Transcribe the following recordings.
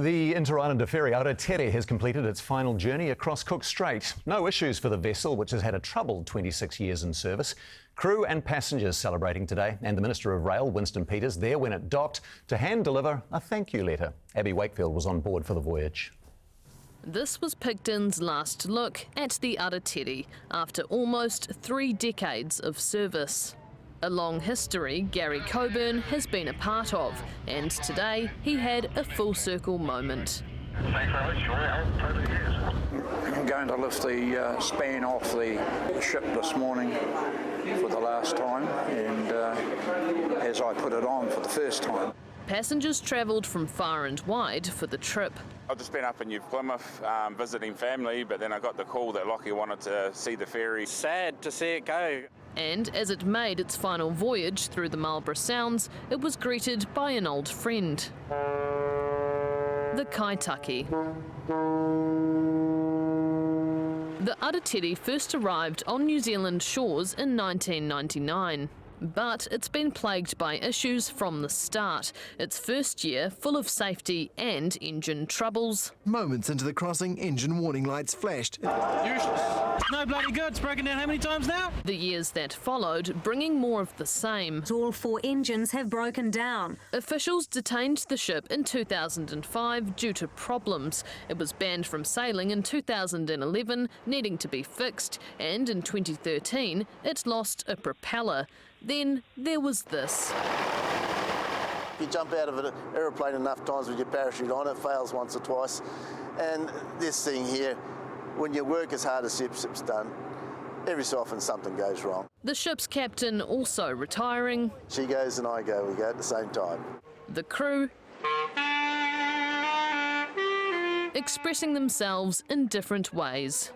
The inter-islander ferry Aratere has completed its final journey across Cook Strait. No issues for the vessel, which has had a troubled 26 years in service. Crew and passengers celebrating today, and the Minister of Rail, Winston Peters, there when it docked to hand deliver a thank you letter. Abby Wakefield was on board for the voyage. This was Picton's last look at the Aratere after almost 3 decades of service. A long history Gary Coburn has been a part of, and today he had a full circle moment. Thanks very much, Joy. I'm going to lift the span off the ship this morning for the last time, and as I put it on for the first time. Passengers travelled from far and wide for the trip. I've just been up in New Plymouth visiting family, but then I got the call that Lockie wanted to see the ferry. Sad to see it go. And as it made its final voyage through the Marlborough Sounds, it was greeted by an old friend, the Kaitaki. The Aratere first arrived on New Zealand shores in 1999. But it's been plagued by issues from the start. Its first year full of safety and engine troubles. Moments into the crossing, engine warning lights flashed. Useless. No bloody good. It's broken down how many times now? The years that followed, bringing more of the same. All 4 engines have broken down. Officials detained the ship in 2005 due to problems. It was banned from sailing in 2011, needing to be fixed, and in 2013 it lost a propeller. Then there was this. You jump out of an aeroplane enough times with your parachute on, it fails once or twice. And this thing here, when you work as hard as ship's done, every so often something goes wrong. The ship's captain also retiring. She goes and I go, we go at the same time. The crew expressing themselves in different ways.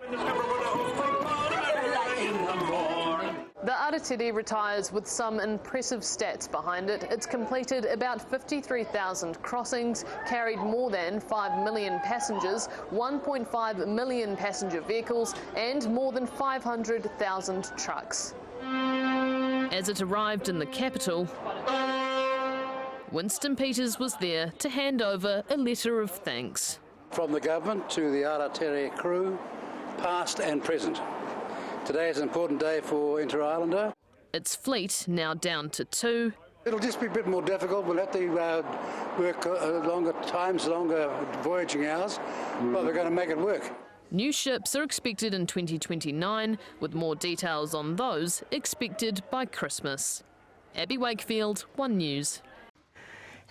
The Aratere retires with some impressive stats behind it. It's completed about 53,000 crossings, carried more than 5 million passengers, 1.5 million passenger vehicles, and more than 500,000 trucks. As it arrived in the capital, Winston Peters was there to hand over a letter of thanks. From the government to the Aratere crew, past and present. Today is an important day for Inter-Islander. Its fleet now down to 2. It'll just be a bit more difficult. We'll have to work longer times, longer voyaging hours, but we're going to make it work. New ships are expected in 2029, with more details on those expected by Christmas. Abby Wakefield, One News.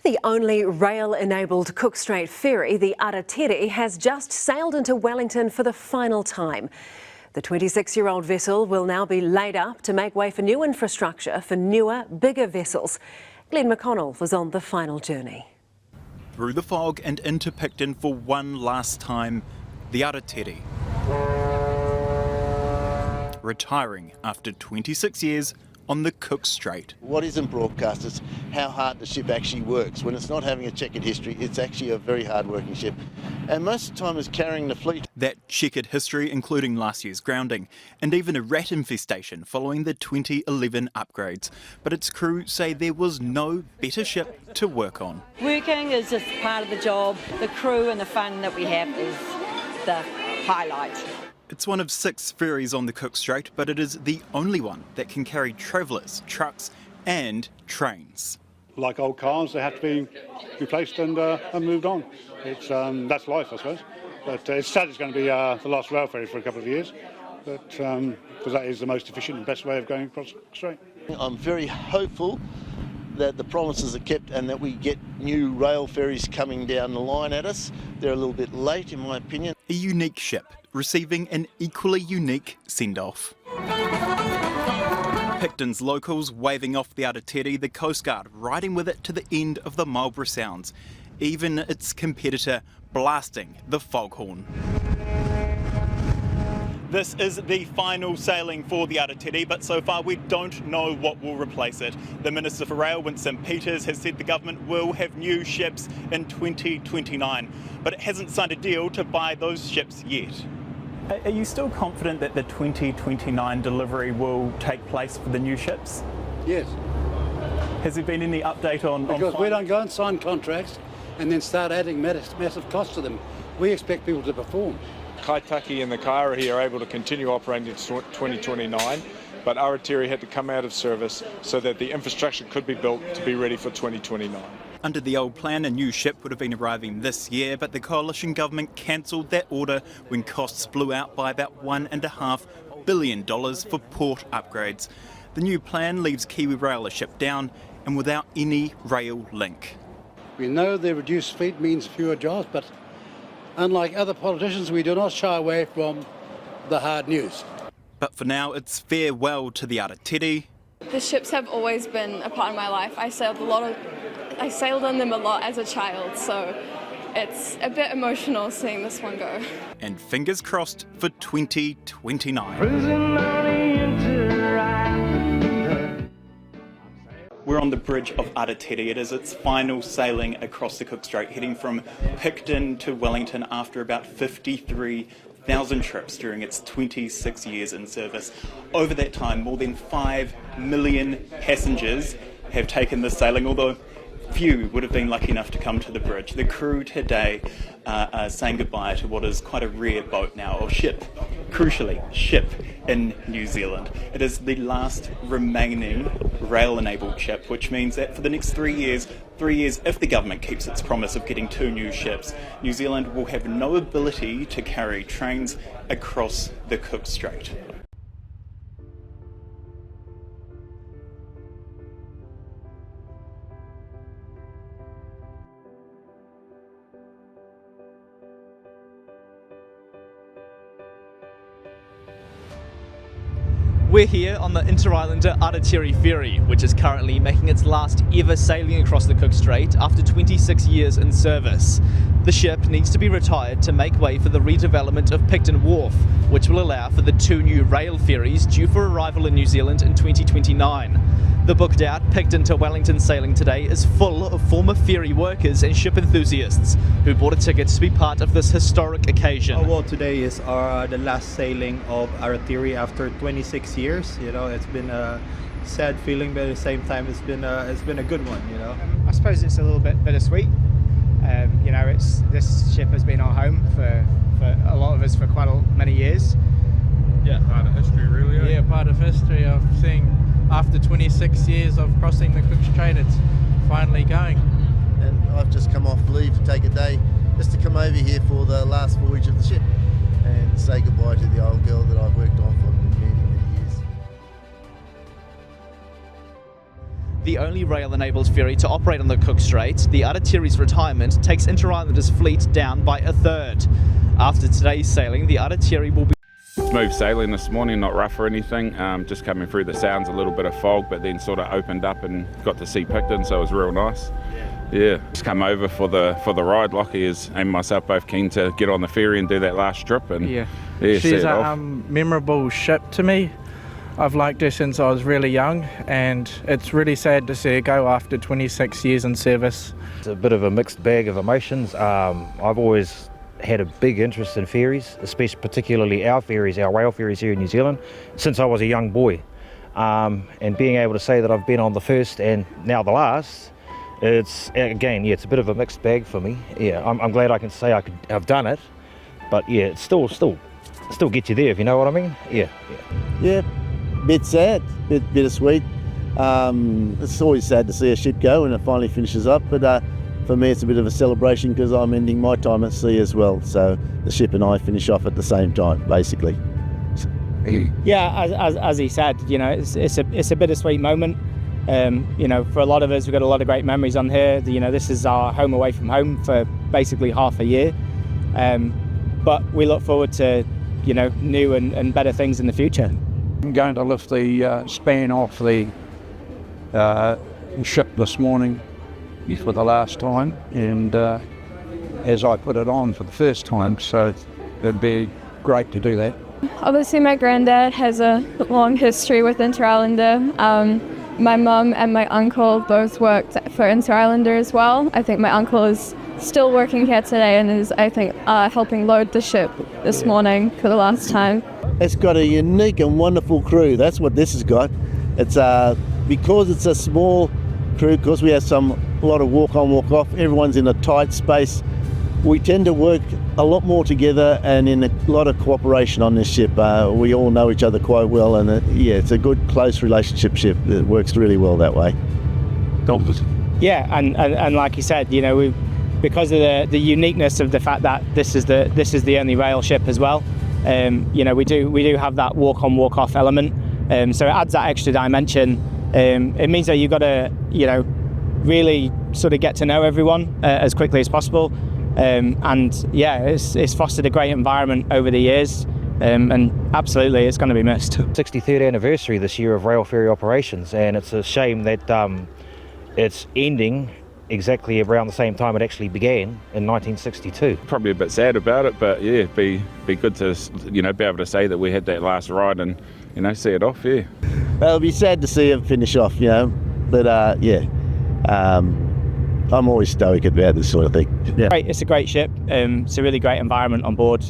The only rail-enabled Cook Strait ferry, the Aratere, has just sailed into Wellington for the final time. The 26-year-old vessel will now be laid up to make way for new infrastructure for newer, bigger vessels. Glenn McConnell was on the final journey. Through the fog and into Picton for one last time, the Aratere. Retiring after 26 years on the Cook Strait. What isn't broadcast is how hard the ship actually works. When it's not having a checkered history, it's actually a very hard working ship. And most of the time it's carrying the fleet. That checkered history including last year's grounding and even a rat infestation following the 2011 upgrades. But its crew say there was no better ship to work on. Working is just part of the job. The crew and the fun that we have is the highlight. It's one of 6 ferries on the Cook Strait, but it is the only one that can carry travellers, trucks and trains. Like old cars, they have to be replaced and moved on. It's that's life, I suppose. But it's sad it's going to be the last rail ferry for a couple of years, but because that is the most efficient and best way of going across Cook Strait. I'm very hopeful that the promises are kept and that we get new rail ferries coming down the line at us. They're a little bit late, in my opinion. A unique ship, receiving an equally unique send-off. Picton's locals waving off the Aratere, the Coast Guard riding with it to the end of the Marlborough Sounds, even its competitor blasting the foghorn. This is the final sailing for the Aratere, but so far we don't know what will replace it. The Minister for Rail, Winston Peters, has said the government will have new ships in 2029, but it hasn't signed a deal to buy those ships yet. Are you still confident that the 2029 delivery will take place for the new ships? Yes. Has there been any update on... Because we don't go and sign contracts and then start adding massive costs to them. We expect people to perform. Kaitaki and the Kairahi are able to continue operating until 2029, but Aratere had to come out of service so that the infrastructure could be built to be ready for 2029. Under the old plan, a new ship would have been arriving this year, but the coalition government cancelled that order when costs blew out by about $1.5 billion for port upgrades. The new plan leaves Kiwi Rail a ship down and without any rail link. We know the reduced fleet means fewer jobs, but unlike other politicians, we do not shy away from the hard news. But for now, it's farewell to the Aratere. The ships have always been a part of my life. I sailed on them a lot as a child, so it's a bit emotional seeing this one go. And fingers crossed for 2029. We're on the bridge of Aratere. It is its final sailing across the Cook Strait, heading from Picton to Wellington after about 53,000 trips during its 26 years in service. Over that time, more than 5 million passengers have taken this sailing, although few would have been lucky enough to come to the bridge. The crew today are saying goodbye to what is quite a rare boat now, or ship, crucially, ship in New Zealand. It is the last remaining rail-enabled ship, which means that for the next 3 years, if the government keeps its promise of getting 2 new ships, New Zealand will have no ability to carry trains across the Cook Strait. We're here on the Inter-Islander Aratere ferry, which is currently making its last ever sailing across the Cook Strait after 26 years in service. The ship needs to be retired to make way for the redevelopment of Picton Wharf, which will allow for the 2 new rail ferries due for arrival in New Zealand in 2029. The booked out Picton to Wellington sailing today is full of former ferry workers and ship enthusiasts who bought a ticket to be part of this historic occasion. Well, today is the last sailing of Aratere after 26 years. You know, it's been a sad feeling, but at the same time, it's been a good one. You know, I suppose it's a little bit bittersweet. You know, this ship has been our home for a lot of us for quite many years. Yeah, part of history, really. Yeah, part of history of seeing. After 26 years of crossing the Cook Strait, it's finally going. And I've just come off leave to take a day just to come over here for the last voyage of the ship and say goodbye to the old girl that I've worked on for many, many years. The only rail-enabled ferry to operate on the Cook Strait, the Aratere's retirement takes Inter-Islander's fleet down by 1/3. After today's sailing, the Aratere will be Smooth sailing this morning, not rough or anything, just coming through the sounds, a little bit of fog, but then sort of opened up and got to see Picton, so it was real nice. Yeah, just come over for the ride. Lockie and myself both keen to get on the ferry and do that last trip. And she's a memorable ship to me. I've liked her since I was really young, and it's really sad to see her go after 26 years in service. It's a bit of a mixed bag of emotions. I've always had a big interest in ferries, especially particularly our rail ferries here in New Zealand, since I was a young boy. And being able to say that I've been on the first and now the last, it's a bit of a mixed bag for me. Yeah, I'm glad I can say I've done it, but yeah, it still gets you there, if you know what I mean. Yeah, bit sad, bit bittersweet. It's always sad to see a ship go when it finally finishes up, but for me, it's a bit of a celebration because I'm ending my time at sea as well. So the ship and I finish off at the same time, basically. Yeah, as he said, you know, it's a bittersweet moment. You know, for a lot of us, we've got a lot of great memories on here. You know, this is our home away from home for basically half a year. But we look forward to, you know, new and better things in the future. I'm going to lift the span off the ship this morning for the last time, and as I put it on for the first time, so it'd be great to do that. Obviously my granddad has a long history with Inter-Islander. My mum and my uncle both worked for Inter-Islander as well. I think my uncle is still working here today and is, I think, helping load the ship this morning for the last time. It's got a unique and wonderful crew. That's what this has got. It's because it's a small crew, because we have a lot of walk on, walk off. Everyone's in a tight space. We tend to work a lot more together and in a lot of cooperation on this ship. We all know each other quite well, and it's a good, close relationship ship. It works really well that way. Yeah, and like you said, because of the uniqueness of the fact that this is the only rail ship as well. We do have that walk on, walk off element. So it adds that extra dimension. It means that you've got to, really sort of get to know everyone as quickly as possible. It's fostered a great environment over the years, and absolutely it's going to be missed. 63rd anniversary this year of rail ferry operations, and it's a shame that it's ending exactly around the same time it actually began in 1962. Probably a bit sad about it, but yeah, be good to be able to say that we had that last ride and see it off. Yeah. Well, it'll be sad to see it finish off, but I'm always stoic about this sort of thing. Yeah. It's a great ship. It's a really great environment on board.